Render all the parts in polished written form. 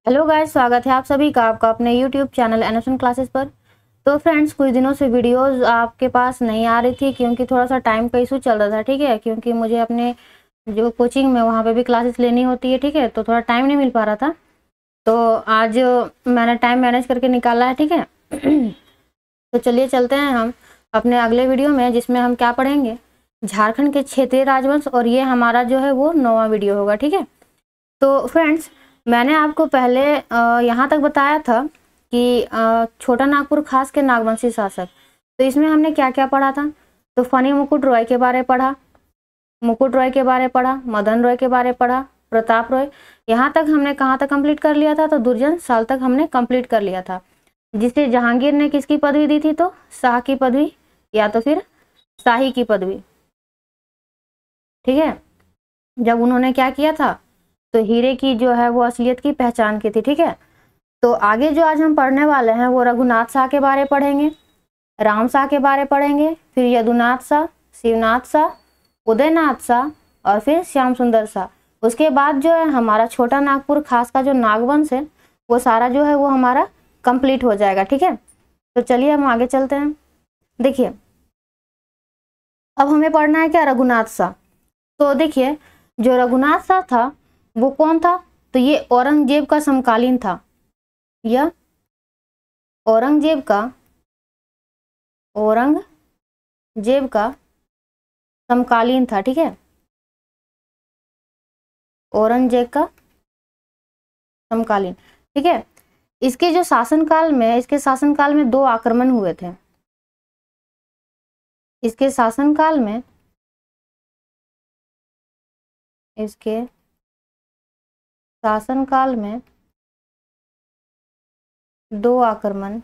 Hello guys, स्वागत है आप सभी का आपका अपने यूट्यूब चैनल एनोशन क्लासेस पर। तो फ्रेंड्स, कुछ दिनों से वीडियोस आपके पास नहीं आ रही थी क्योंकि थोड़ा सा टाइम का इशू चल रहा था। ठीक है, क्योंकि मुझे अपने जो कोचिंग में वहाँ पे भी क्लासेस लेनी होती है। ठीक है, तो थोड़ा टाइम नहीं मिल पा रहा था, तो आज मैंने टाइम मैनेज करके निकाला है। ठीक है तो चलिए चलते हैं हम अपने अगले वीडियो में, जिसमें हम क्या पढ़ेंगे, झारखंड के क्षेत्रीय राजवंश। और ये हमारा जो है वो 9वां वीडियो होगा। ठीक है, तो फ्रेंड्स, मैंने आपको पहले यहाँ तक बताया था कि छोटा नागपुर खास के नागवंशी शासक। तो इसमें हमने क्या क्या पढ़ा था। तो फनी मुकुट रॉय के बारे पढ़ा, मुकुट रॉय के बारे पढ़ा, मदन रॉय के बारे पढ़ा, प्रताप रॉय। यहाँ तक हमने कहाँ तक कंप्लीट कर लिया था, तो दुर्जन साल तक हमने कंप्लीट कर लिया था, जिसे जहांगीर ने किसकी पदवी दी थी, तो शाह की पदवी या तो फिर शाही की पदवी। ठीक है, जब उन्होंने क्या किया था, तो हीरे की जो है वो असलियत की पहचान की थी। ठीक है, तो आगे जो आज हम पढ़ने वाले हैं वो रघुनाथ शाह के बारे पढ़ेंगे, राम शाह के बारे पढ़ेंगे, फिर यदुनाथ शाह, शिवनाथ शाह, उदयनाथ शाह और फिर श्याम सुंदर शाह। उसके बाद जो है हमारा छोटा नागपुर खास का जो नागवंश है वो सारा जो है वो हमारा कंप्लीट हो जाएगा। ठीक है, तो चलिए हम आगे चलते हैं। देखिए, अब हमें पढ़ना है क्या, रघुनाथ शाह। तो देखिए, जो रघुनाथ शाह था वो कौन था, तो ये औरंगजेब का समकालीन था। यह औरंगजेब का समकालीन था। ठीक है, औरंगजेब का समकालीन। ठीक है, इसके शासनकाल में 2 आक्रमण हुए थे। इसके शासनकाल में 2 आक्रमण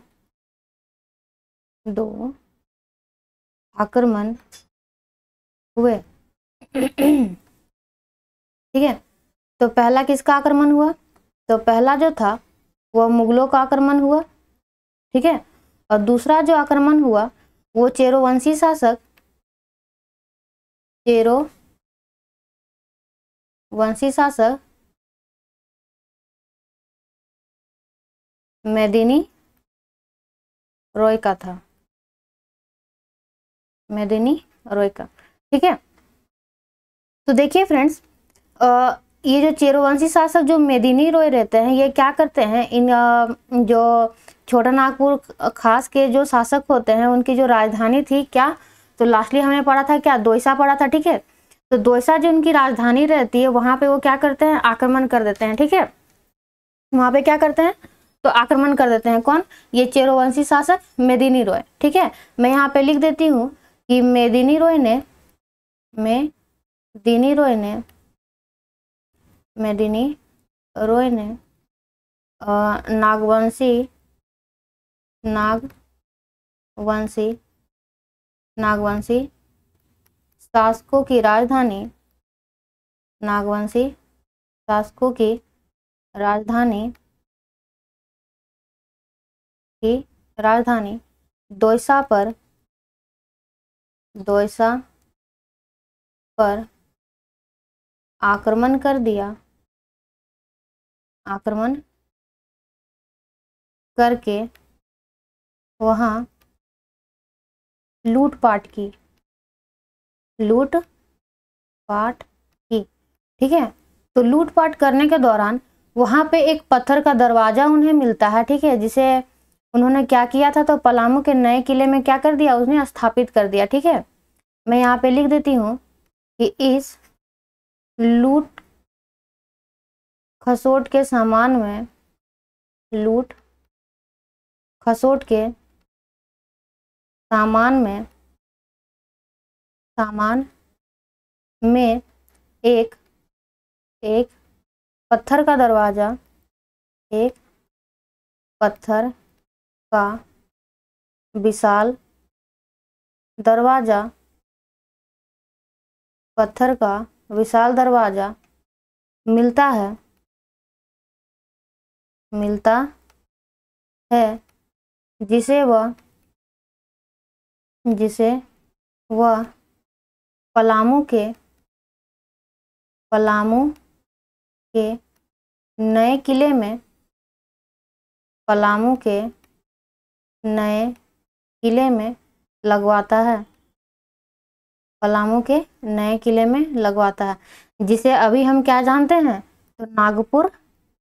हुए। ठीक है, तो पहला किसका आक्रमण हुआ, तो पहला जो था वह मुगलों का आक्रमण हुआ। ठीक है, और दूसरा जो आक्रमण हुआ वो चेरोवंशी शासक मेदिनी रॉय का था। ठीक है, तो देखिए फ्रेंड्स, ये जो चेरोवंशी शासक जो मेदिनी रॉय रहते हैं, ये क्या करते हैं, इन जो छोटा नागपुर खास के जो शासक होते हैं उनकी जो राजधानी थी क्या, तो लास्टली हमने पढ़ा था क्या, दोयसा पढ़ा था। ठीक है, तो दोयसा जो उनकी राजधानी रहती है वहां पे वो क्या करते हैं, आक्रमण कर देते हैं। ठीक है, वहां पे क्या करते हैं, तो आक्रमण कर देते हैं। कौन, ये चेरोवंशी शासक मेदिनी रॉय। ठीक है, मैं यहाँ पे लिख देती हूँ कि मेदिनी रॉय ने नागवंशी शासकों की राजधानी दोयसा पर आक्रमण करके वहां लूटपाट की। ठीक है, तो लूटपाट करने के दौरान वहां पे एक पत्थर का दरवाजा उन्हें मिलता है। ठीक है, जिसे उन्होंने क्या किया था, तो पलामू के नए किले में क्या कर दिया, उसने स्थापित कर दिया। ठीक है, मैं यहाँ पे लिख देती हूँ कि इस लूट खसोट के सामान में एक पत्थर का विशाल दरवाजा मिलता है, जिसे वह पलामू के नए किले में पलामू के नए किले में लगवाता है, पलामू के नए किले में लगवाता है, जिसे अभी हम क्या जानते हैं, तो नागपुर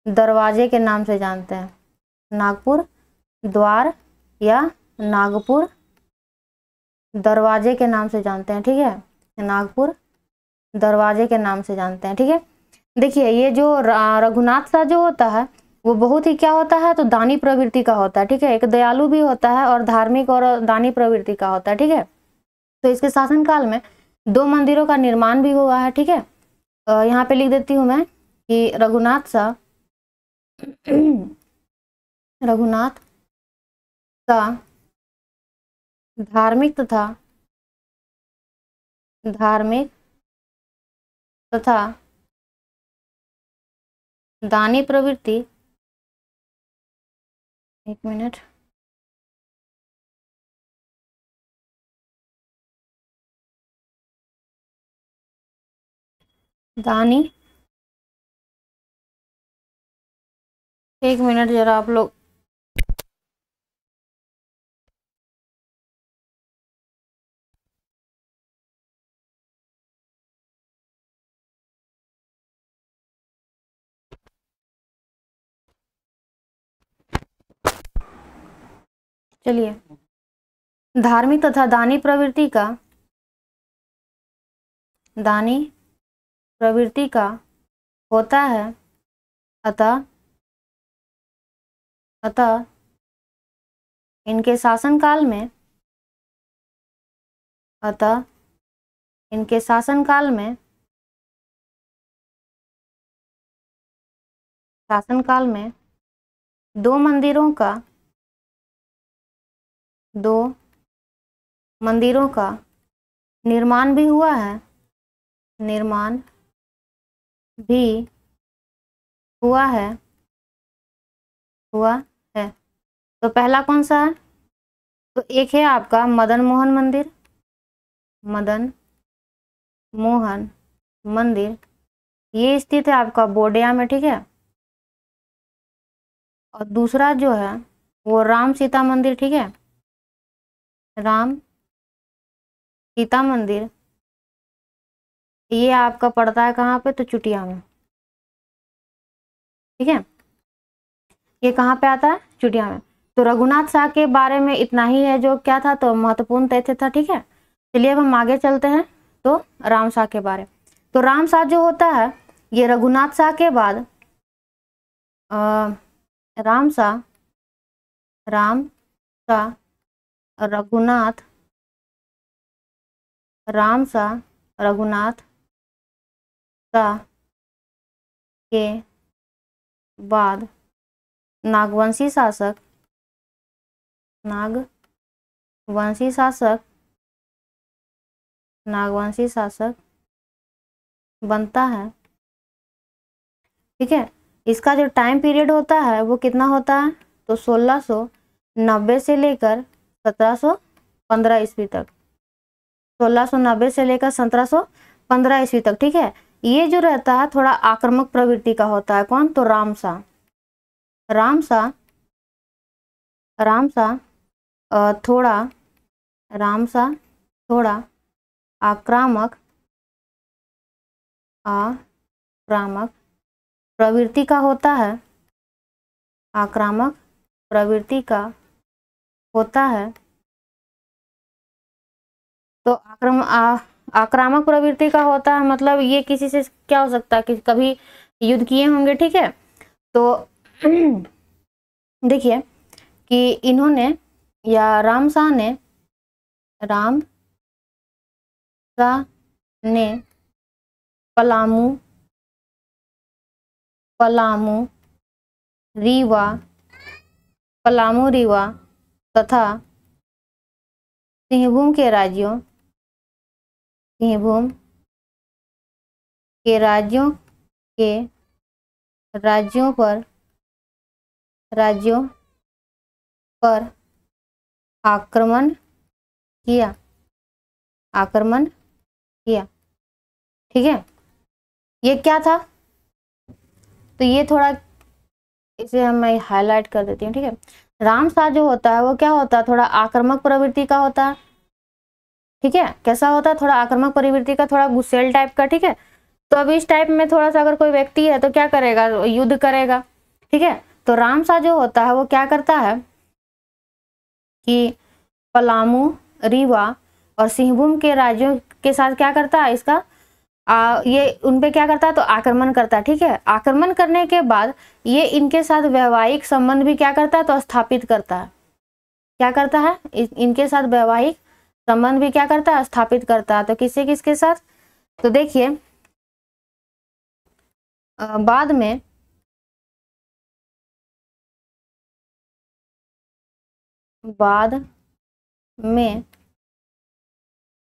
दरवाजे के नाम से जानते हैं, नागपुर द्वार या नागपुर दरवाजे के नाम से जानते हैं, ठीक है, नागपुर दरवाजे के नाम से जानते हैं, ठीक है। देखिए ये जो रघुनाथ सा जो होता है वो बहुत ही क्या होता है, तो दानी प्रवृत्ति का होता है, ठीक है, एक दयालु भी होता है और धार्मिक और दानी प्रवृत्ति का होता है, ठीक है। तो इसके शासनकाल में 2 मंदिरों का निर्माण भी हुआ है, ठीक है। यहाँ पे लिख देती हूँ मैं कि रघुनाथ सा रघुनाथ सा धार्मिक तथा दानी प्रवृत्ति, एक मिनट, दानी, एक मिनट जरा आप लोग, चलिए, धार्मिक तथा दानी प्रवृत्ति का होता है, अतः इनके शासनकाल में 2 मंदिरों का निर्माण भी हुआ है, हुआ है। तो पहला कौन सा है, तो एक है आपका मदन मोहन मंदिर, ये स्थित है आपका बोडिया में, ठीक है। और दूसरा जो है वो राम सीता मंदिर, ठीक है, राम सीता मंदिर, ये आपका पड़ता है कहाँ पे, तो चुटिया में, ठीक है, ये कहाँ पे आता है, चुटिया में। तो रघुनाथ शाह के बारे में इतना ही है जो क्या था, तो महत्वपूर्ण तथ्य था, ठीक है। चलिए अब हम आगे चलते हैं, तो राम शाह के बारे। तो राम शाह जो होता है ये रघुनाथ शाह के बाद राम शाह रघुनाथ शाह के बाद नागवंशी शासक बनता है, ठीक है। इसका जो टाइम पीरियड होता है वो कितना होता है, तो 1690 से लेकर 1715 ईस्वी तक, 1690 से लेकर 1715 ईस्वी तक, ठीक है। ये जो रहता है थोड़ा आक्रामक प्रवृत्ति का होता है, कौन, तो राम शाह थोड़ा आक्रामक प्रवृत्ति का होता है, आक्रामक प्रवृत्ति का होता है। तो आक्रामक प्रवृत्ति का होता है मतलब ये किसी से क्या हो सकता है कि कभी युद्ध किए होंगे, ठीक है। तो देखिए कि इन्होंने या राम शाह ने पलामू रीवा तथा सिंहभूम के राज्यों पर आक्रमण किया, ठीक है। ये क्या था, तो ये थोड़ा इसे हम मैं हाईलाइट कर देती हूँ, ठीक है। रामशाह जो होता है वो क्या होता है, थोड़ा आक्रामक प्रवृत्ति का होता है, ठीक है। कैसा होता है, थोड़ा आक्रामक प्रवृत्ति का, थोड़ा गुस्सैल टाइप का, ठीक है। तो अब इस टाइप में थोड़ा सा अगर कोई व्यक्ति है तो क्या करेगा, युद्ध करेगा, ठीक है। तो रामशाह जो होता है वो क्या करता है कि पलामू, रीवा और सिंहभूम के राज्यों के साथ क्या करता है, इसका ये उन पे क्या करता है, तो आक्रमण करता है, ठीक है। आक्रमण करने के बाद ये इनके साथ वैवाहिक संबंध भी क्या करता है, तो स्थापित करता है। क्या करता है, इनके साथ वैवाहिक संबंध भी क्या करता है, स्थापित करता है। तो किससे किसके साथ, तो देखिए बाद में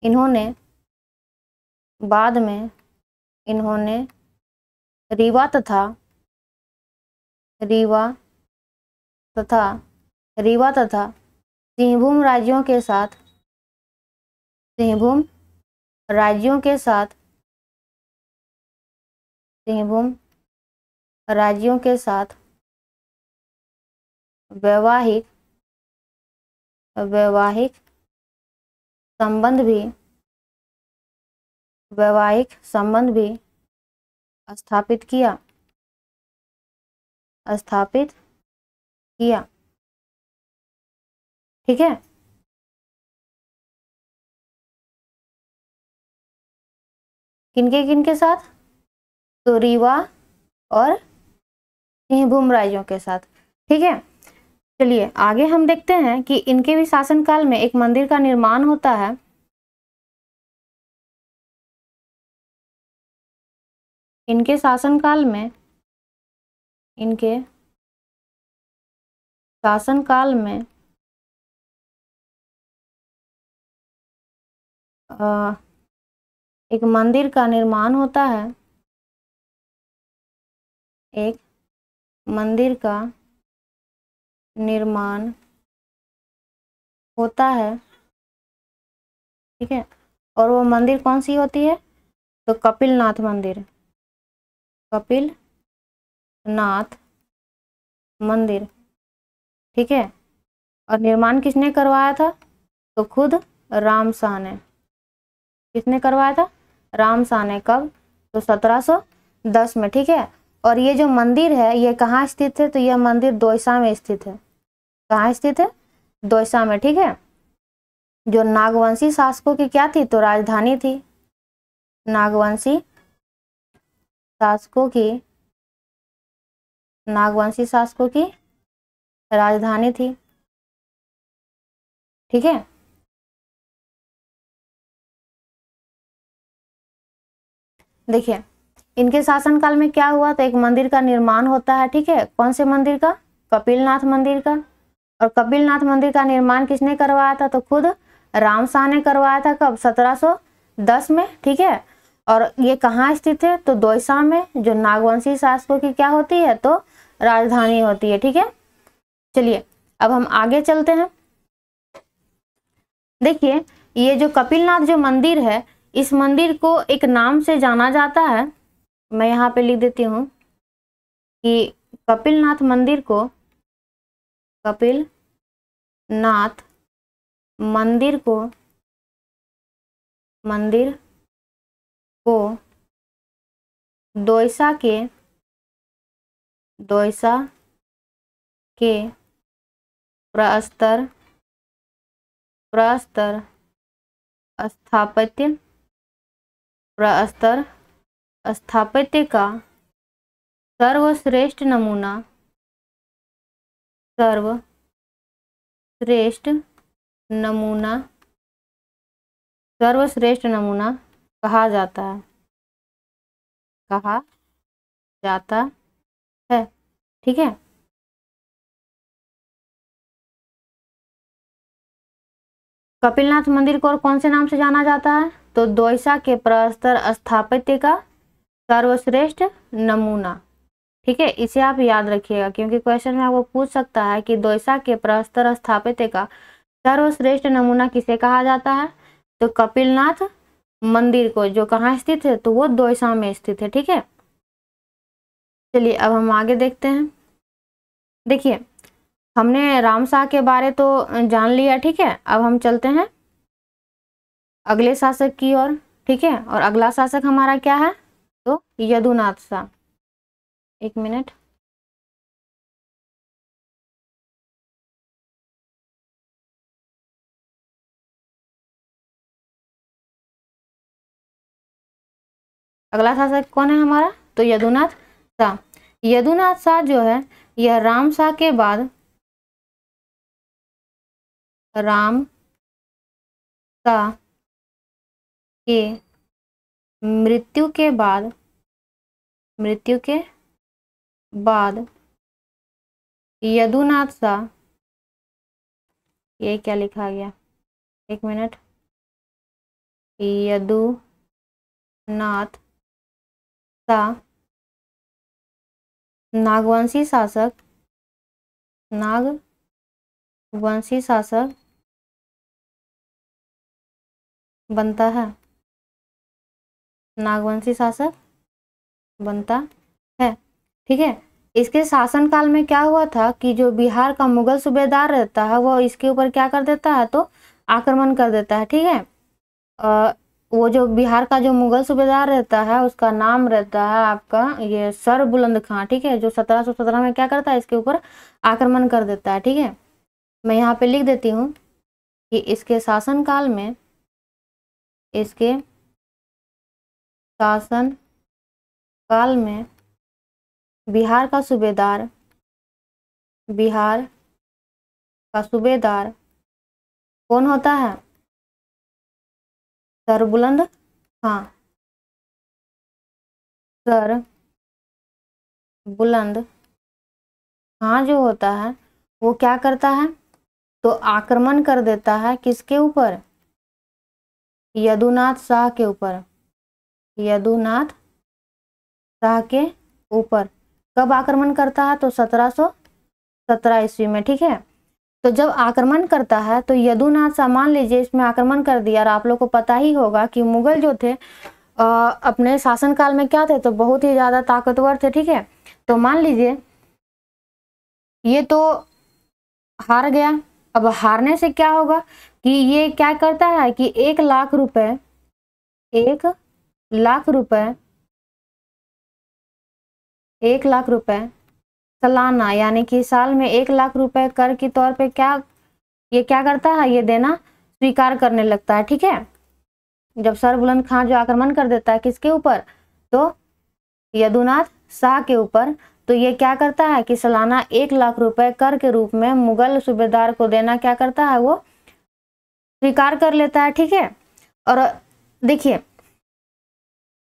इन्होंने बाद में इन्होंने रीवा तथा सिंहभूम राज्यों के साथ वैवाहिक संबंध भी स्थापित किया, ठीक है। किनके साथ, तो रीवा और सिंहभूम राज्यों के साथ, ठीक है। चलिए आगे हम देखते हैं कि इनके भी शासनकाल में एक मंदिर का निर्माण होता है। इनके शासनकाल में एक मंदिर का निर्माण होता है, एक मंदिर का निर्माण होता है, ठीक है। और वो मंदिर कौन सी होती है, तो कपिलनाथ मंदिर, ठीक है। और निर्माण किसने करवाया था, तो खुद रामशाह ने। किसने करवाया था, रामशाह ने। कब, तो 1710 में, ठीक है। और ये जो मंदिर है ये कहाँ स्थित है, तो यह मंदिर दोयसा में स्थित है। कहाँ स्थित है, दोयसा में, ठीक है। जो नागवंशी शासकों की क्या थी, तो राजधानी थी। नागवंशी शासकों की राजधानी थी, ठीक है। देखिए इनके शासनकाल में क्या हुआ, तो एक मंदिर का निर्माण होता है, ठीक है। कौन से मंदिर का, कपिलनाथ मंदिर का। और कपिलनाथ मंदिर का निर्माण किसने करवाया था, तो खुद रामशाह ने करवाया था। कब, 1710 में, ठीक है। और ये कहाँ स्थित है, तो दोयसा में, जो नागवंशी शासकों की क्या होती है, तो राजधानी होती है, ठीक है। चलिए अब हम आगे चलते हैं। देखिए ये जो कपिलनाथ जो मंदिर है, इस मंदिर को एक नाम से जाना जाता है। मैं यहाँ पे लिख देती हूँ कि कपिलनाथ मंदिर को दोयसा के प्रस्तर स्थापत्य का सर्वश्रेष्ठ नमूना कहा जाता है, ठीक है। कपिलनाथ मंदिर को और कौन से नाम से जाना जाता है, तो दोयसा के प्रस्तर स्थापत्य का सर्वश्रेष्ठ नमूना, ठीक है। इसे आप याद रखिएगा क्योंकि क्वेश्चन में आपको पूछ सकता है कि दोयसा के प्रस्तर स्थापत्य का सर्वश्रेष्ठ नमूना किसे कहा जाता है, तो कपिलनाथ मंदिर को, जो कहाँ स्थित है, तो वो दोयसा में स्थित है, ठीक है। चलिए अब हम आगे देखते हैं। देखिए हमने रामशाह के बारे तो जान लिया, ठीक है। अब हम चलते हैं अगले शासक की ओर, ठीक है। और अगला शासक हमारा क्या है, तो यदुनाथ शाह। एक मिनट, अगला शासक कौन है हमारा, तो यदुनाथ शाह। यदुनाथ शाह जो है यह राम शाह के बाद, राम शाह के मृत्यु के बाद, मृत्यु के बाद यदुनाथ शाह, ये क्या लिखा गया, एक मिनट, यदुनाथ शाह नागवंशी शासक, नागवंशी शासक बनता है, नागवंशी शासक बनता है, ठीक है। इसके शासनकाल में क्या हुआ था कि जो बिहार का मुगल सूबेदार रहता है वो इसके ऊपर क्या कर देता है, तो आक्रमण कर देता है, ठीक है। वो जो बिहार का जो मुगल सूबेदार रहता है उसका नाम रहता है आपका ये सर बुलंद खां, ठीक है, जो 1717 में क्या करता है, इसके ऊपर आक्रमण कर देता है, ठीक है। मैं यहाँ पे लिख देती हूँ कि इसके शासनकाल में, इसके शासन काल में बिहार का सूबेदार, बिहार का सूबेदार कौन होता है, सर बुलंद खां, सर बुलंद खां जो होता है वो क्या करता है, तो आक्रमण कर देता है किसके ऊपर, यदुनाथ शाह के ऊपर, यदुनाथ शाह के ऊपर। कब आक्रमण करता है, तो 1717 ईस्वी में, ठीक है। तो जब आक्रमण करता है तो यदुनाथ शाह, मान लीजिए इसमें आक्रमण कर दिया, और आप लोग को पता ही होगा कि मुगल जो थे अपने शासनकाल में क्या थे, तो बहुत ही ज्यादा ताकतवर थे, ठीक है। तो मान लीजिए ये तो हार गया। अब हारने से क्या होगा कि ये क्या करता है कि 1,00,000 रुपए, 1,00,000 रुपए, 1,00,000 रुपए सालाना, यानी कि साल में 1,00,000 रुपए कर के तौर पे क्या ये क्या करता है, ये देना स्वीकार करने लगता है, ठीक है। जब सर बुलंद खां जो आक्रमण कर देता है किसके ऊपर, तो यदुनाथ शाह के ऊपर, तो ये क्या करता है कि सालाना 1,00,000 रुपए कर के रूप में मुगल सूबेदार को देना क्या करता है, वो स्वीकार कर लेता है, ठीक है। और देखिए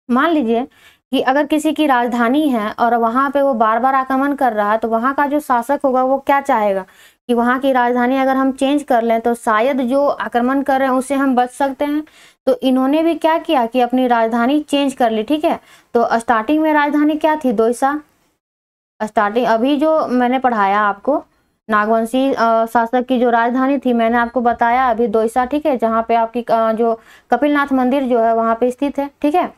मान लीजिए कि अगर किसी की राजधानी है और वहां पे वो बार बार आक्रमण कर रहा है, तो वहां का जो शासक होगा वो क्या चाहेगा कि वहां की राजधानी अगर हम चेंज कर लें तो शायद जो आक्रमण कर रहे हैं उससे हम बच सकते हैं। तो इन्होंने भी क्या किया कि अपनी राजधानी चेंज कर ली, ठीक है। तो स्टार्टिंग में राजधानी क्या थी, दोईसा। स्टार्टिंग अभी जो मैंने पढ़ाया आपको नागवंशी शासक की जो राजधानी थी, मैंने आपको बताया अभी दोईसा, ठीक है, जहाँ पे आपकी जो कपिलनाथ मंदिर जो है वहां पे स्थित है, ठीक है।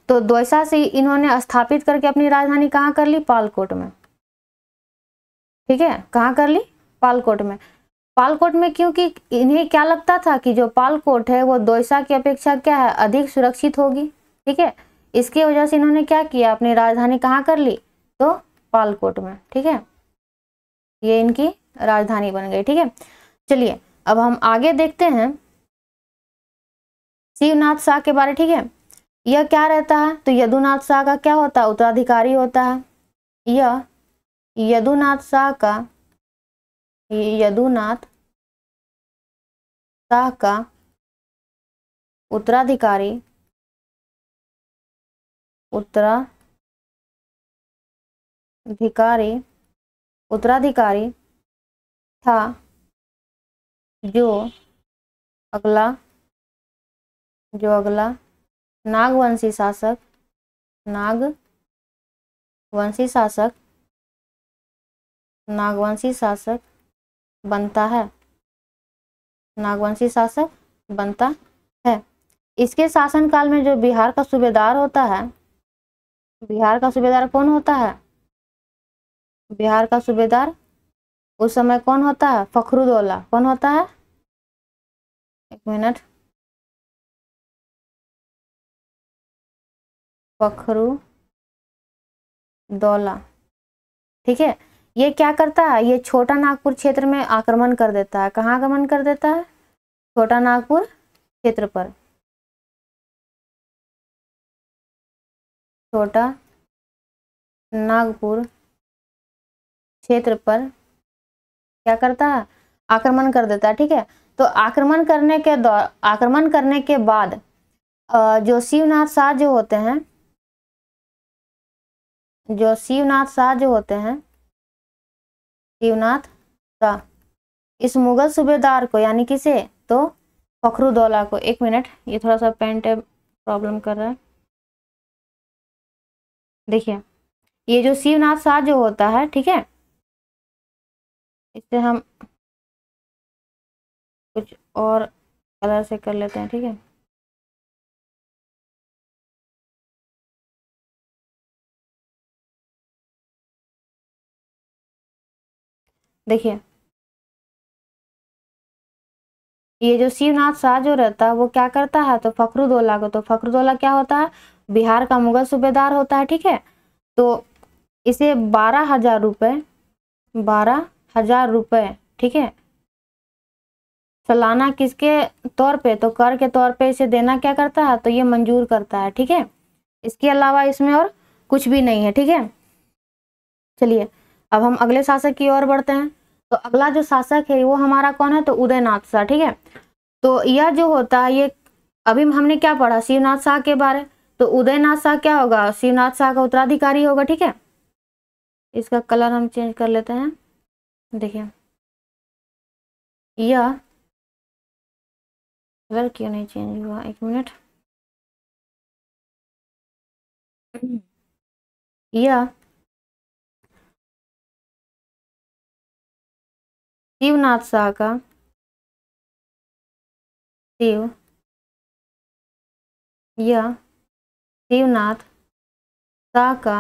तो दोईसा से इन्होंने स्थापित करके अपनी राजधानी कहाँ कर ली, पालकोट में, ठीक है। कहाँ कर ली, पालकोट में। पालकोट में क्योंकि इन्हें क्या लगता था कि जो पालकोट है वो दोईसा की अपेक्षा क्या है, अधिक सुरक्षित होगी, ठीक है। इसकी वजह से इन्होंने क्या किया, अपनी राजधानी कहाँ कर ली, तो पालकोट में, ठीक है। ये इनकी राजधानी बन गई, ठीक है। चलिए अब हम आगे देखते हैं शिवनाथ शाह के बारे, ठीक है। यह क्या रहता है, तो यदुनाथ शाह का क्या होता है, उत्तराधिकारी होता है। यह यदुनाथ शाह का, यदुनाथ शाह का उत्तराधिकारी, उत्तराधिकारी था, जो अगला नागवंशी शासक, नागवंशी शासक बनता है, नागवंशी शासक बनता है। इसके शासनकाल में जो बिहार का सूबेदार होता है, बिहार का सूबेदार कौन होता है, बिहार का सूबेदार उस समय कौन होता है? फखरुद्दौला। कौन होता है? एक मिनट, फखरुद्दौला। ठीक है, ये क्या करता है? ये छोटा नागपुर क्षेत्र में आक्रमण कर देता है। कहाँ आक्रमण कर देता है? छोटा नागपुर क्षेत्र पर। छोटा नागपुर क्षेत्र पर क्या करता है? आक्रमण कर देता है। ठीक है, तो आक्रमण करने के बाद जो शिवनाथ शाह जो होते हैं, शिवनाथ शाह, इस मुगल सूबेदार को, यानी किसे? तो फखरुद्दौला को। एक मिनट, ये थोड़ा सा पेन टैब प्रॉब्लम कर रहा है। देखिए, ये जो शिवनाथ शाह जो होता है, ठीक है, इससे हम कुछ और कलर से कर लेते हैं। ठीक है, देखिए, ये जो शिवनाथ शाह जो रहता है वो क्या करता है? तो फखरुद्दौला को। तो फखरुद्दौला क्या होता है? बिहार का मुगल सूबेदार होता है। ठीक है, तो इसे 12,000 रुपये, 12,000 रुपये, ठीक है, सालाना किसके तौर पे? तो कर के तौर पे इसे देना क्या करता है? तो ये मंजूर करता है। ठीक है, इसके अलावा इसमें और कुछ भी नहीं है। ठीक है, चलिए अब हम अगले शासक की ओर बढ़ते हैं। तो अगला जो शासक है वो हमारा कौन है? तो उदयनाथ शाह। ठीक है, तो यह जो होता है, ये अभी हमने क्या पढ़ा? शिवनाथ शाह के बारे। तो उदयनाथ शाह क्या होगा? शिवनाथ शाह का उत्तराधिकारी होगा। ठीक है, इसका कलर हम चेंज कर लेते हैं। देखिए, यह कलर क्यों नहीं चेंज हुआ? एक मिनट, यह शिवनाथ शाह का, यह शिवनाथ शाह का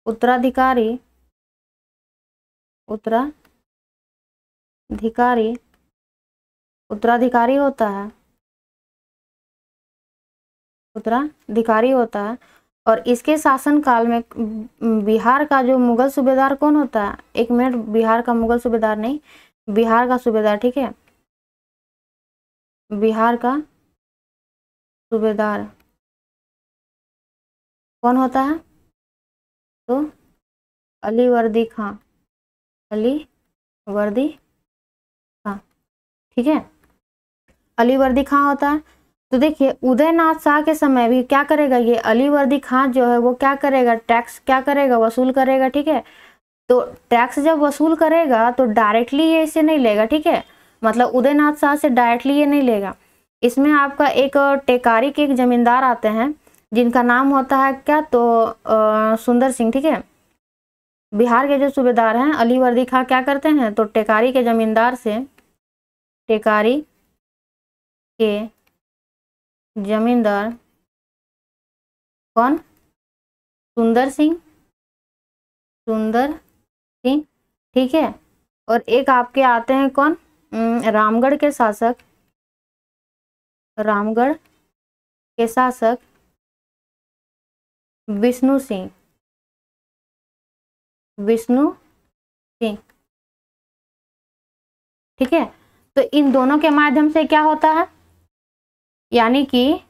उत्तराधिकारी होता है। उत्तराधिकारी होता है। और इसके शासन काल में बिहार का जो मुगल सूबेदार कौन होता है? एक मिनट, बिहार का मुगल सूबेदार नहीं, बिहार का सूबेदार। ठीक है, बिहार का सूबेदार कौन होता है? तो अलीवर्दी खां। अलीवर्दी खां। ठीक है, अलीवर्दी खां होता है। तो देखिए, उदयनाथ शाह के समय भी क्या करेगा? ये अलीवर्दी खां जो है वो क्या करेगा? टैक्स क्या करेगा? वसूल करेगा। ठीक है, तो टैक्स जब वसूल करेगा तो डायरेक्टली ये इसे नहीं लेगा। ठीक है, मतलब उदयनाथ शाह से डायरेक्टली ये नहीं लेगा। इसमें आपका एक टेकारी के एक जमींदार आते हैं जिनका नाम होता है क्या? तो सुंदर सिंह। ठीक है, बिहार के जो सूबेदार हैं अलीवर्दी खां क्या करते हैं? तो टेकारी के जमींदार से, टेकारी के जमींदार कौन? सुंदर सिंह। ठीक है, और एक आपके आते हैं कौन? रामगढ़ के शासक, विष्णु सिंह। ठीक है, तो इन दोनों के माध्यम से क्या होता है? यानी कि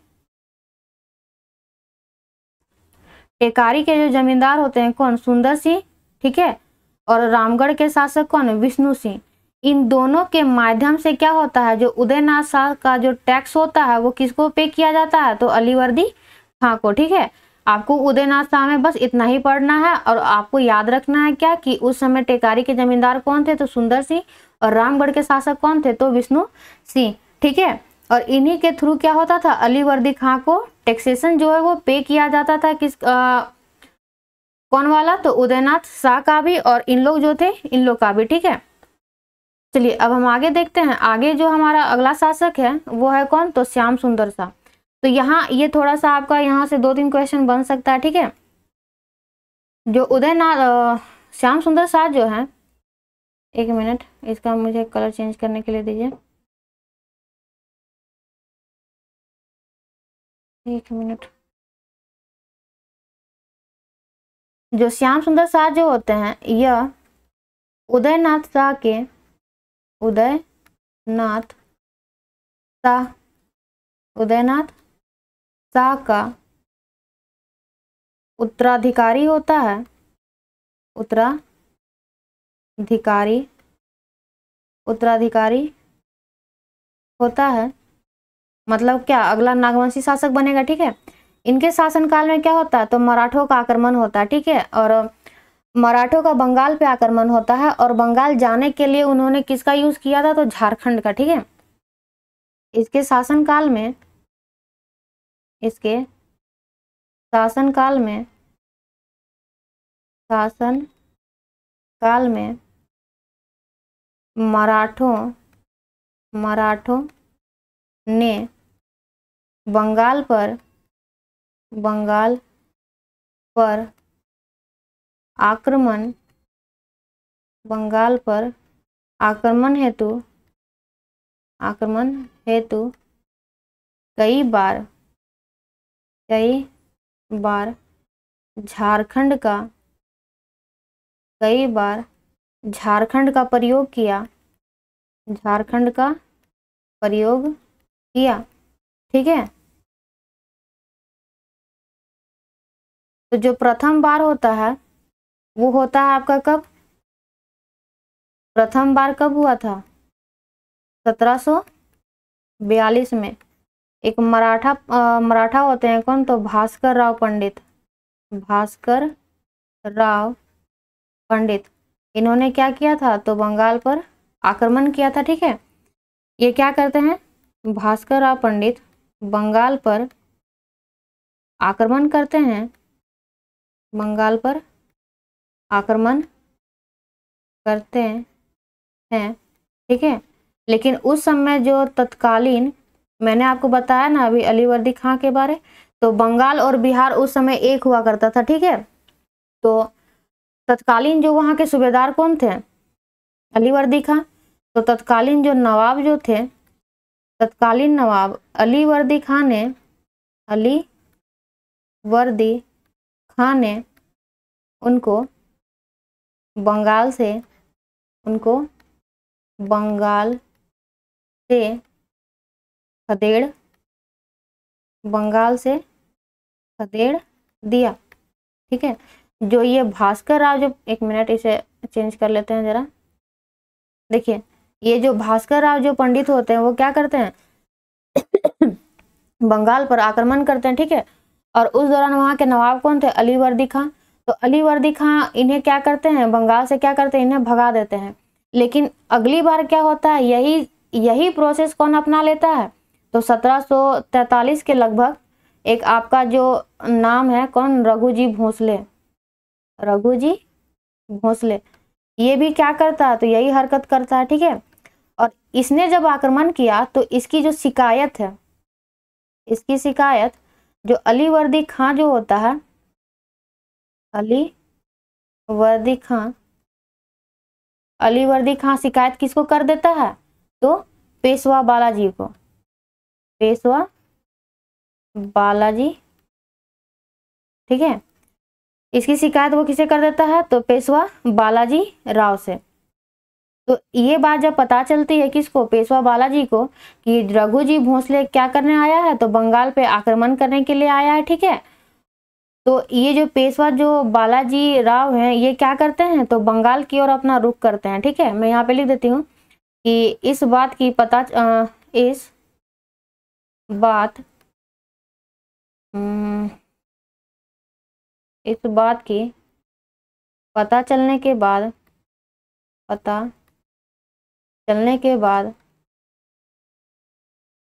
टेकारी के जो जमींदार होते हैं कौन? सुंदर सिंह। ठीक है, और रामगढ़ के शासक कौन? विष्णु सिंह। इन दोनों के माध्यम से क्या होता है? जो उदयनाथ शाह का जो टैक्स होता है वो किसको पे किया जाता है? तो अलीवर्दी खां को। ठीक है, आपको उदयनाथ शाह में बस इतना ही पढ़ना है और आपको याद रखना है क्या कि उस समय टेकारी के जमींदार कौन थे? तो सुंदर सिंह। और रामगढ़ के शासक कौन थे? तो विष्णु सिंह। ठीक है, और इन्हीं के थ्रू क्या होता था? अलीवर्दी खां को टैक्सेशन जो है वो पे किया जाता था। कौन वाला? तो उदयनाथ शाह का भी, और इन लोग जो थे इन लोग का भी। ठीक है, चलिए अब हम आगे देखते हैं। आगे जो हमारा अगला शासक है वो है कौन? तो श्याम सुंदर शाह। तो यहाँ ये थोड़ा सा आपका यहाँ से 2-3 क्वेश्चन बन सकता है। ठीक है, जो श्याम सुंदर शाह जो है, एक मिनट, इसका मुझे कलर चेंज करने के लिए दीजिए, एक मिनट। जो श्याम सुंदर शाह जो होते हैं, यह उदयनाथ शाह के, उदयनाथ शाह, उदयनाथ शाह का उत्तराधिकारी होता है, उत्तराधिकारी होता है। मतलब क्या, अगला नागवंशी शासक बनेगा, ठीक है। इनके शासनकाल में क्या होता है, तो मराठों का आक्रमण होता है, ठीक है। और मराठों का बंगाल पे आक्रमण होता है, और बंगाल जाने के लिए उन्होंने किसका यूज किया था, तो झारखंड का, ठीक है। इसके शासनकाल में, शासनकाल में मराठों ने बंगाल पर आक्रमण हेतु कई बार झारखंड का प्रयोग किया, ठीक है। तो जो प्रथम बार होता है वो होता है आपका कब, प्रथम बार कब हुआ था, 1742 में। एक मराठा होते हैं कौन, तो भास्कर राव पंडित, इन्होंने क्या किया था, तो बंगाल पर आक्रमण किया था, ठीक है। ये क्या करते हैं, भास्कर राव पंडित बंगाल पर आक्रमण करते हैं, ठीक है। लेकिन उस समय जो तत्कालीन, मैंने आपको बताया ना अभी अलीवर्दी खां के बारे, तो बंगाल और बिहार उस समय एक हुआ करता था, ठीक है। तो तत्कालीन जो वहां के सूबेदार कौन थे, अलीवर्दी खां। तो तत्कालीन जो नवाब जो थे, तत्कालीन नवाब अलीवर्दी खां ने उनको बंगाल से खदेड़ दिया, ठीक है। जो ये भास्कर राव, जो, एक मिनट इसे चेंज कर लेते हैं जरा, देखिए ये जो भास्कर राव जो पंडित होते हैं वो क्या करते हैं बंगाल पर आक्रमण करते हैं, ठीक है। और उस दौरान वहां के नवाब कौन थे, अलीवर्दी खां। तो अलीवर्दी खां इन्हें क्या करते हैं, बंगाल से क्या करते हैं, इन्हें भगा देते हैं। लेकिन अगली बार क्या होता है, यही प्रोसेस कौन अपना लेता है, तो 1743 के लगभग एक आपका जो नाम है कौन, रघुजी भोसले, ये भी क्या करता है, तो यही हरकत करता है, ठीक है। और इसने जब आक्रमण किया तो इसकी जो शिकायत है, इसकी शिकायत जो अलीवर्दी खां जो होता है, अलीवर्दी खां शिकायत किसको कर देता है, तो पेशवा बालाजी, ठीक है। इसकी शिकायत वो किसे कर देता है, तो पेशवा बालाजी राव से। तो ये बात जब पता चलती है किसको, पेशवा बालाजी को, कि रघुजी भोसले क्या करने आया है, तो बंगाल पे आक्रमण करने के लिए आया है, ठीक है। तो ये जो पेशवा जो बालाजी राव हैं, ये क्या करते हैं, तो बंगाल की ओर अपना रुख करते हैं, ठीक है। मैं यहाँ पे लिख देती हूँ कि इस बात की पता चलने के बाद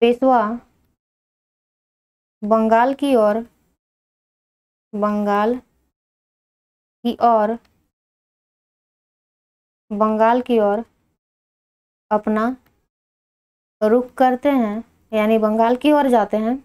पेशवा बंगाल की ओर अपना रुख करते हैं, यानी बंगाल की ओर जाते हैं,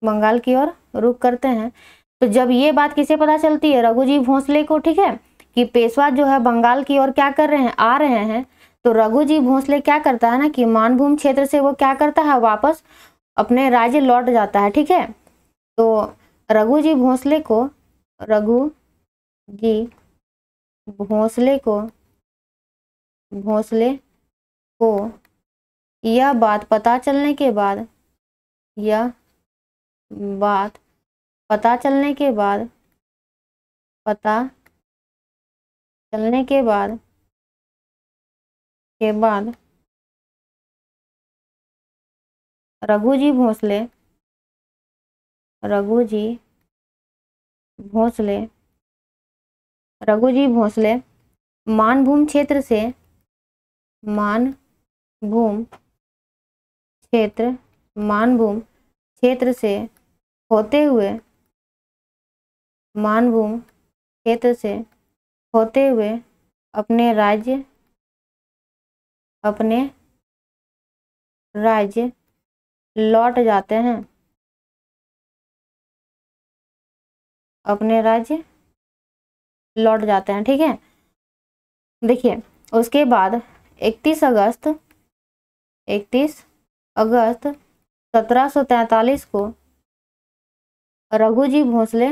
बंगाल की ओर रुख करते हैं। तो जब ये बात किसे पता चलती है, रघुजी भोसले को, ठीक है, कि पेशवा जो है बंगाल की ओर क्या कर रहे हैं, आ रहे हैं, तो रघुजी भोसले क्या करता है ना कि मानभूम क्षेत्र से वो क्या करता है, वापस अपने राज्य लौट जाता है, ठीक है। तो रघुजी भोसले को यह बात पता चलने के बाद रघुजी भोसले मानभूम क्षेत्र से होते हुए अपने राज्य लौट जाते हैं, ठीक है। देखिए उसके बाद 31 अगस्त 1743 को रघुजी भोसले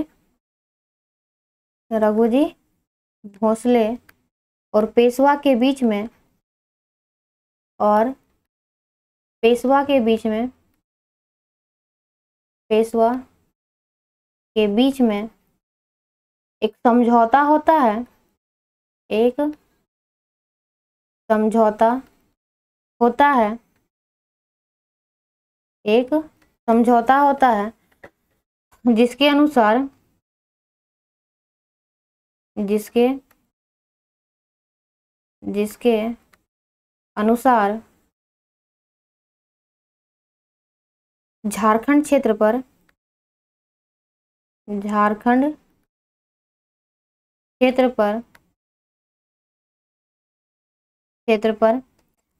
और पेशवा के बीच में एक समझौता होता है, जिसके अनुसार झारखंड क्षेत्र पर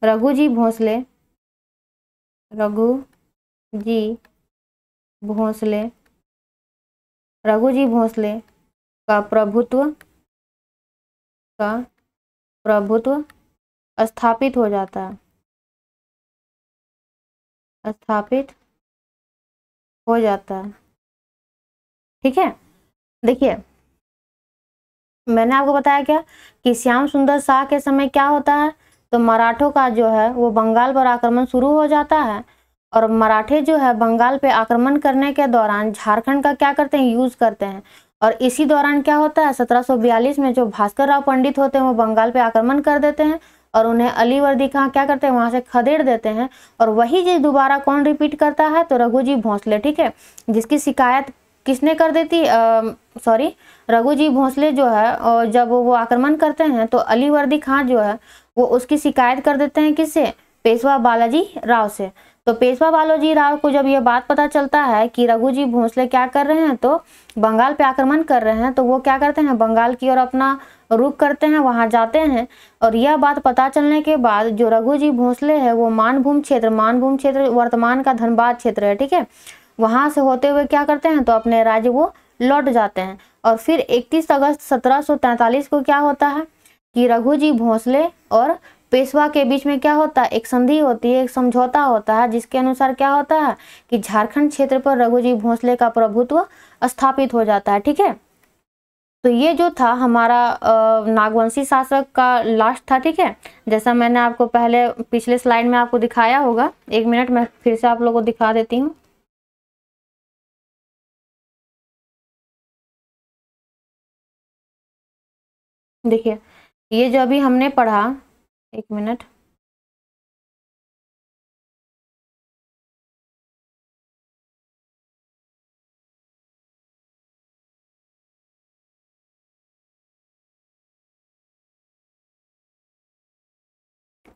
रघुजी भोसले का प्रभुत्व स्थापित हो जाता है, ठीक है। देखिए मैंने आपको बताया क्या कि श्याम सुंदर शाह के समय क्या होता है, तो मराठों का जो है वो बंगाल पर आक्रमण शुरू हो जाता है, और मराठे जो है बंगाल पे आक्रमण करने के दौरान झारखंड का क्या करते हैं, यूज करते हैं। और इसी दौरान क्या होता है, 1742 में जो भास्कर राव पंडित होते हैं वो बंगाल पे आक्रमण कर देते हैं और उन्हें अलीवर्दी खां क्या करते हैं, वहां से खदेड़ देते हैं। और वही चीज दोबारा कौन रिपीट करता है, तो रघुजी भोसले, ठीक है, जिसकी शिकायत किसने कर देती, रघुजी भोसले जो है, और जब वो आक्रमण करते हैं तो अलीवर्दी खां जो है वो उसकी शिकायत कर देते हैं, किससे, पेशवा बालाजी राव से। तो पेशवा बालाजी राव को जब ये बात पता चलता है कि रघुजी भोसले क्या कर रहे हैं, तो बंगाल पे आक्रमण कर रहे हैं, तो वो क्या करते हैं, बंगाल की ओर अपना रुख करते हैं, वहां जाते हैं। और यह बात पता चलने के बाद जो रघुजी भोसले है वो मानभूम क्षेत्र वर्तमान का धनबाद क्षेत्र है, ठीक है, वहां से होते हुए क्या करते हैं, तो अपने राज्य वो लौट जाते हैं। और फिर 31 अगस्त 1743 को क्या होता है कि रघुजी भोसले और पेशवा के बीच में क्या होता है, एक संधि होती है, एक समझौता होता है, जिसके अनुसार क्या होता है कि झारखंड क्षेत्र पर रघुजी भोसले का प्रभुत्व स्थापित हो जाता है, ठीक है। तो ये जो था हमारा नागवंशी शासक का लास्ट था, ठीक है, जैसा मैंने आपको पहले पिछले स्लाइड में आपको दिखाया होगा। 1 मिनट मैं फिर से आप लोगों को दिखा देती हूँ। देखिए ये जो अभी हमने पढ़ा, 1 मिनट,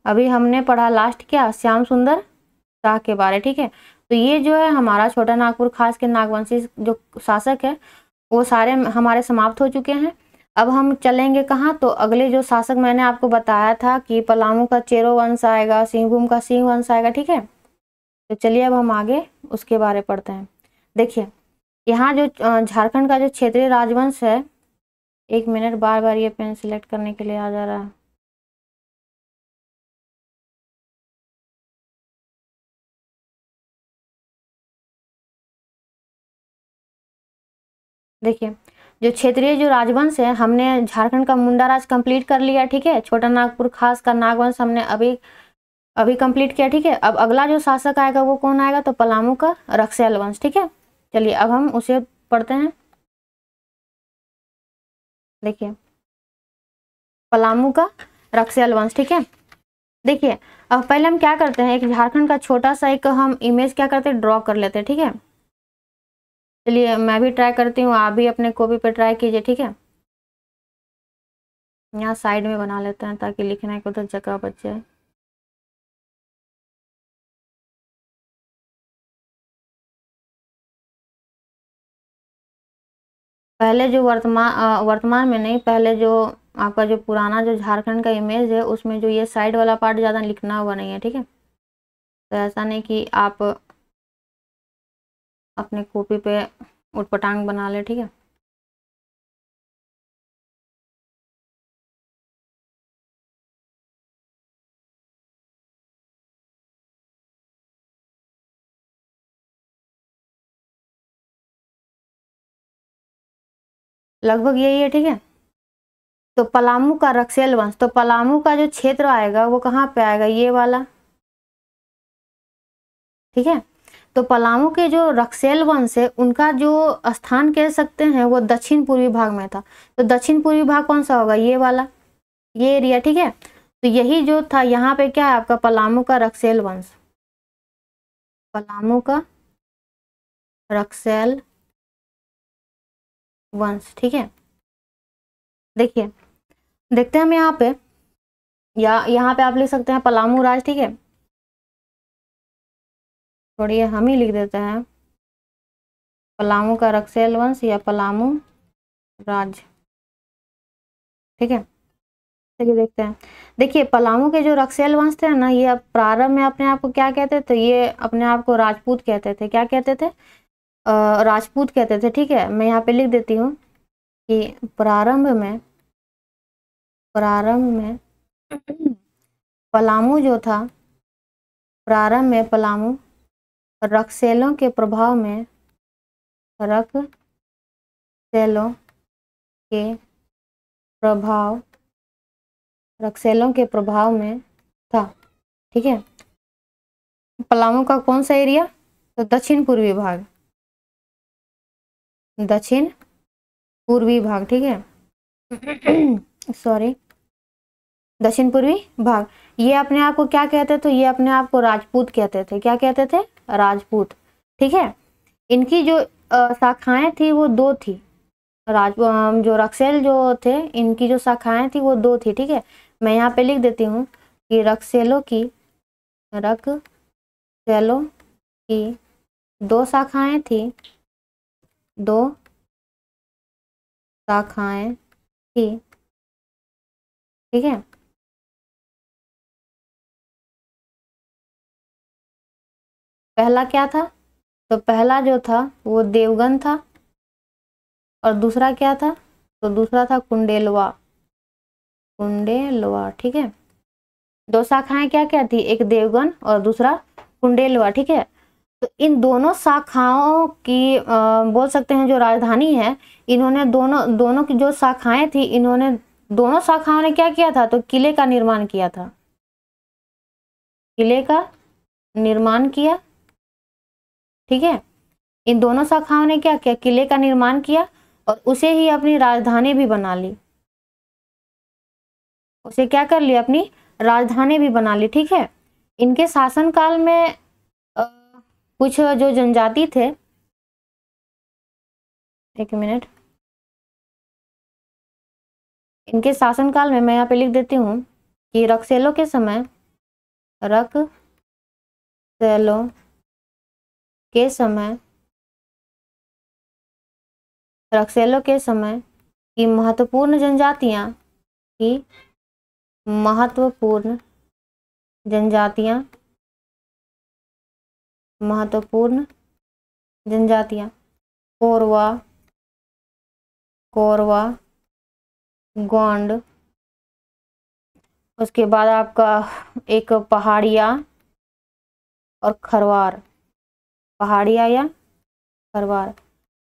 अभी हमने पढ़ा लास्ट क्या, श्याम सुंदर शाह के बारे, ठीक है। तो ये जो है हमारा छोटा नागपुर खास के नागवंशी जो शासक है वो सारे हमारे समाप्त हो चुके हैं। अब हम चलेंगे कहाँ, तो अगले जो शासक मैंने आपको बताया था कि पलामू का चेरो वंश आएगा, सिंहभूम का सिंह वंश आएगा, ठीक है। तो चलिए अब हम आगे उसके बारे पढ़ते हैं। देखिए यहाँ जो झारखंड का जो क्षेत्रीय राजवंश है, 1 मिनट, बार बार ये पेन सिलेक्ट करने के लिए आ जा रहा है। देखिए, जो क्षेत्रीय जो राजवंश है, हमने झारखंड का मुंडा राज कंप्लीट कर लिया, ठीक है। छोटा नागपुर खास का नागवंश हमने अभी अभी कंप्लीट किया, ठीक है। अब अगला जो शासक आएगा वो कौन आएगा, तो पलामू का रक्सैल वंश, ठीक है। चलिए अब हम उसे पढ़ते हैं। देखिए, पलामू का रक्सैल वंश, ठीक है। देखिए, अब पहले हम क्या करते हैं, एक झारखंड का छोटा सा एक हम इमेज क्या करते हैं, ड्रॉ कर लेते हैं, ठीक है। चलिए मैं भी ट्राई करती हूँ, आप भी अपने कॉपी पे ट्राई कीजिए, ठीक है। यहाँ साइड में बना लेते हैं ताकि लिखने को तो जगह बच जाए। पहले जो वर्तमान में नहीं, पहले जो आपका जो पुराना जो झारखंड का इमेज है, उसमें जो ये साइड वाला पार्ट ज़्यादा लिखना हुआ नहीं है, ठीक है। तो ऐसा नहीं कि आप अपने कॉपी पे उटपटांग बना ले, ठीक है। लगभग यही है, ठीक है। तो पलामू का रक्सैल वंश, तो पलामू का जो क्षेत्र आएगा वो कहाँ पे आएगा, ये वाला, ठीक है। तो पलामू के जो रक्सैल वंश है, उनका जो स्थान कह सकते हैं वो दक्षिण पूर्वी भाग में था। तो दक्षिण पूर्वी भाग कौन सा होगा, ये वाला, ये एरिया, ठीक है। तो यही जो था, यहाँ पे क्या है आपका, पलामू का रक्सैल वंश, पलामू का रक्सैल वंश, ठीक है। देखिए, देखते हैं हम यहाँ पे, या यहाँ पे आप लिख सकते हैं पलामू राज, ठीक है। छोड़िए, हम ही लिख देते हैं पलामू का रक्सैल वंश या पलामू राज, ठीक है। चलिए देखते हैं। देखिए, पलामू के जो रक्सैल वंश थे ना, ये अब प्रारंभ में अपने आप को क्या कहते थे, ये अपने आप को राजपूत कहते थे। क्या कहते थे, राजपूत कहते थे, ठीक है। मैं यहाँ पे लिख देती हूँ कि प्रारंभ में पलामू जो था, प्रारंभ में पलामू रक्सैलों के प्रभाव में, रक्सैलों के प्रभाव में था, ठीक है। पलामू का कौन सा एरिया, तो दक्षिण पूर्वी भाग, दक्षिण पूर्वी भाग, ठीक है। सॉरी, दक्षिण पूर्वी भाग। ये अपने आप को क्या कहते थे, ये अपने आप को राजपूत कहते थे। क्या कहते थे, राजपूत, ठीक है। इनकी जो शाखाएं थी वो दो थी, जो रक्सैल जो थे, इनकी जो शाखाएं थी वो दो थी, ठीक है। मैं यहाँ पे लिख देती हूँ कि रक्सैलों की दो शाखाएं थी, दो शाखाएं थी, ठीक है। पहला क्या था, तो पहला जो था वो देवगन था, और दूसरा क्या था, तो दूसरा था कुंडेलवा, ठीक है। दो शाखाएं क्या क्या थी, एक देवगन और दूसरा कुंडेलवा, ठीक है। तो इन दोनों शाखाओं की बोल सकते हैं जो राजधानी है, इन्होंने दोनों की जो शाखाएं थी, इन्होंने दोनों शाखाओं ने क्या किया था, तो किले का निर्माण किया था, किले का निर्माण किया, ठीक है। इन दोनों शाखाओं ने क्या किया, किले का निर्माण किया, और उसे ही अपनी राजधानी भी बना ली, उसे क्या कर लिया, अपनी राजधानी भी बना ली, ठीक है। इनके शासनकाल में कुछ जो जनजाति थे, एक मिनट, इनके शासनकाल में मैं यहाँ पे लिख देती हूँ कि रक्सैलों के समय, रक्सैलों के समय, रक्सैलों के समय की महत्वपूर्ण जनजातियाँ, की महत्वपूर्ण जनजातियाँ, महत्वपूर्ण जनजातियाँ कोरवा, कोरवा, गोंड, उसके बाद आपका एक पहाड़िया और खरवार, पहाड़िया या खरवार।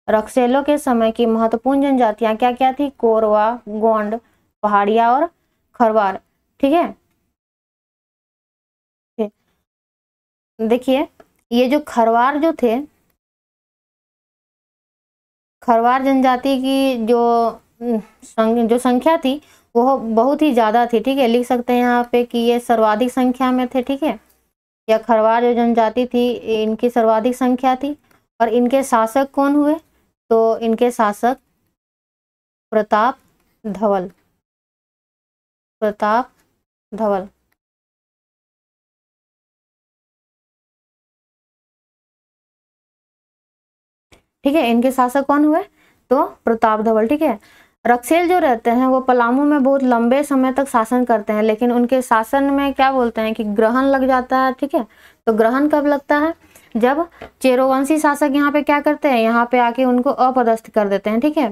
रक्सैलों के समय की महत्वपूर्ण जनजातियां क्या क्या थी? कोरवा, गोंड, पहाड़िया और खरवार। ठीक है, देखिए ये जो खरवार जो थे, खरवार जनजाति की जो संख्या थी वो बहुत ही ज्यादा थी। ठीक है, लिख सकते हैं यहाँ पे कि ये सर्वाधिक संख्या में थे। ठीक है, या खरवार जो जनजाति थी इनकी सर्वाधिक संख्या थी। और इनके शासक कौन हुए? तो इनके शासक प्रताप धवल, प्रताप धवल। ठीक है, इनके शासक कौन हुए? तो प्रताप धवल। ठीक है, रक्सेल जो रहते हैं वो पलामू में बहुत लंबे समय तक शासन करते हैं, लेकिन उनके शासन में क्या बोलते हैं कि ग्रहण लग जाता है। ठीक है, तो ग्रहण कब लगता है? जब चेरोवंशी शासक यहाँ पे क्या करते हैं, यहाँ पे आके उनको अपदस्थ कर देते हैं। ठीक है,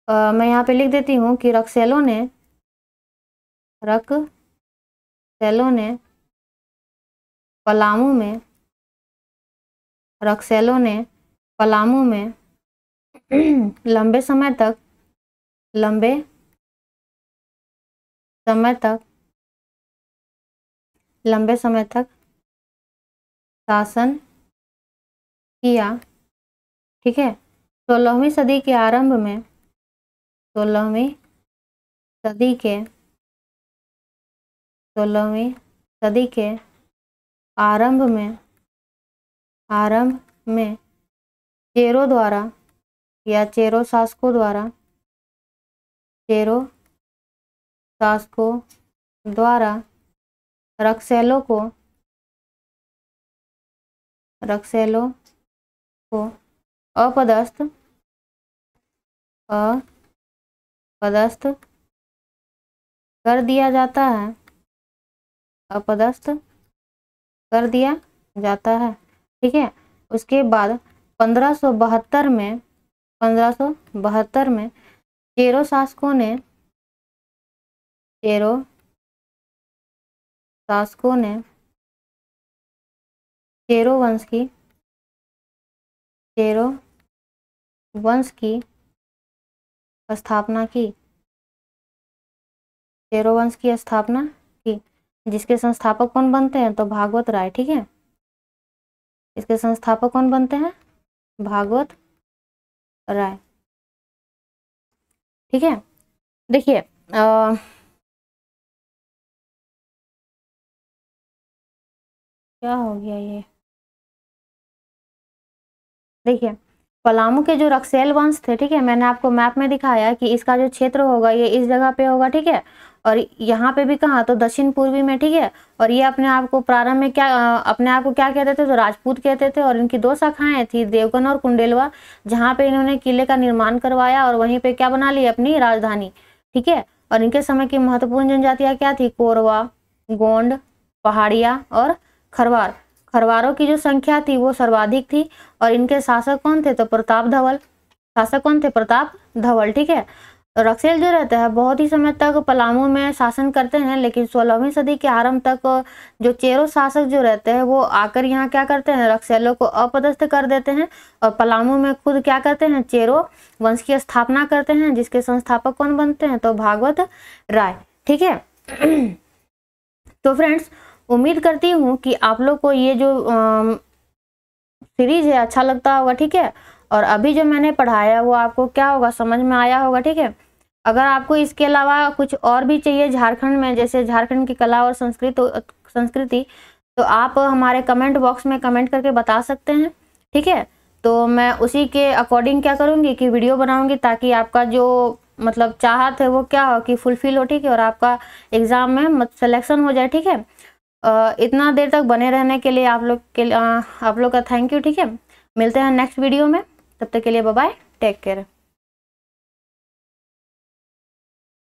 मैं यहाँ पे लिख देती हूँ कि रक्सेलों ने पलामू में, रक्सेलों ने पलामू में लंबे समय तक शासन किया। ठीक है, 16वीं सदी के आरंभ में, 16वीं सदी के आरंभ में चेरो द्वारा या चेरो शासकों द्वारा रक्सैलों को अपदस्थ कर दिया जाता है, अपदस्थ कर दिया जाता है। ठीक है, उसके बाद 1572 में चेरो शासकों ने चेरो वंश की स्थापना की, चेरो वंश की स्थापना की, जिसके संस्थापक कौन बनते हैं? तो भागवत राय। ठीक है, इसके संस्थापक कौन बनते हैं? भागवत राय। ठीक है, देखिए क्या हो गया ये, देखिए पलामू के जो रक्सेल वंश थे, ठीक है, मैंने आपको मैप में दिखाया कि इसका जो क्षेत्र होगा ये इस जगह पे होगा। ठीक है, और यहाँ पे भी कहाँ? तो दक्षिण पूर्वी में। ठीक है, और ये अपने आप को प्रारंभ में अपने आप को क्या कहते थे? तो राजपूत कहते थे। और इनकी 2 शाखाएं थी, देवगन और कुंडेलवा, जहाँ पे इन्होंने किले का निर्माण करवाया और वहीं पे क्या बना ली? अपनी राजधानी। ठीक है, और इनके समय की महत्वपूर्ण जनजातियां क्या थी? कोरवा, गोंड, पहाड़िया और खरवार। खरवारों की जो संख्या थी वो सर्वाधिक थी। और इनके शासक कौन थे? तो प्रताप धवल। शासक कौन थे? प्रताप धवल। ठीक है, रक्सेल जो रहते हैं बहुत ही समय तक पलामू में शासन करते हैं, लेकिन 16वीं सदी के आरंभ तक जो चेरो शासक जो रहते हैं वो आकर यहाँ क्या करते हैं? रक्सेलों को अपदस्थ कर देते हैं और पलामू में खुद क्या करते हैं? चेरो वंश की स्थापना करते हैं, जिसके संस्थापक कौन बनते हैं? तो भागवत राय। ठीक है, तो फ्रेंड्स उम्मीद करती हूँ कि आप लोग को ये जो सीरीज है अच्छा लगता होगा। ठीक है, और अभी जो मैंने पढ़ाया वो आपको क्या होगा? समझ में आया होगा। ठीक है, अगर आपको इसके अलावा कुछ और भी चाहिए झारखंड में, जैसे झारखंड की कला और संस्कृति, तो आप हमारे कमेंट बॉक्स में कमेंट करके बता सकते हैं। ठीक है, तो मैं उसी के अकॉर्डिंग क्या करूँगी कि वीडियो बनाऊँगी, ताकि आपका जो मतलब चाहत है वो क्या हो कि फुलफिल हो। ठीक है, और आपका एग्जाम में सिलेक्शन हो जाए। ठीक है, इतना देर तक बने रहने के लिए आप लोग का थैंक यू। ठीक है, मिलते हैं नेक्स्ट वीडियो में, तब तक के लिए बाय बाय, टेक केयर।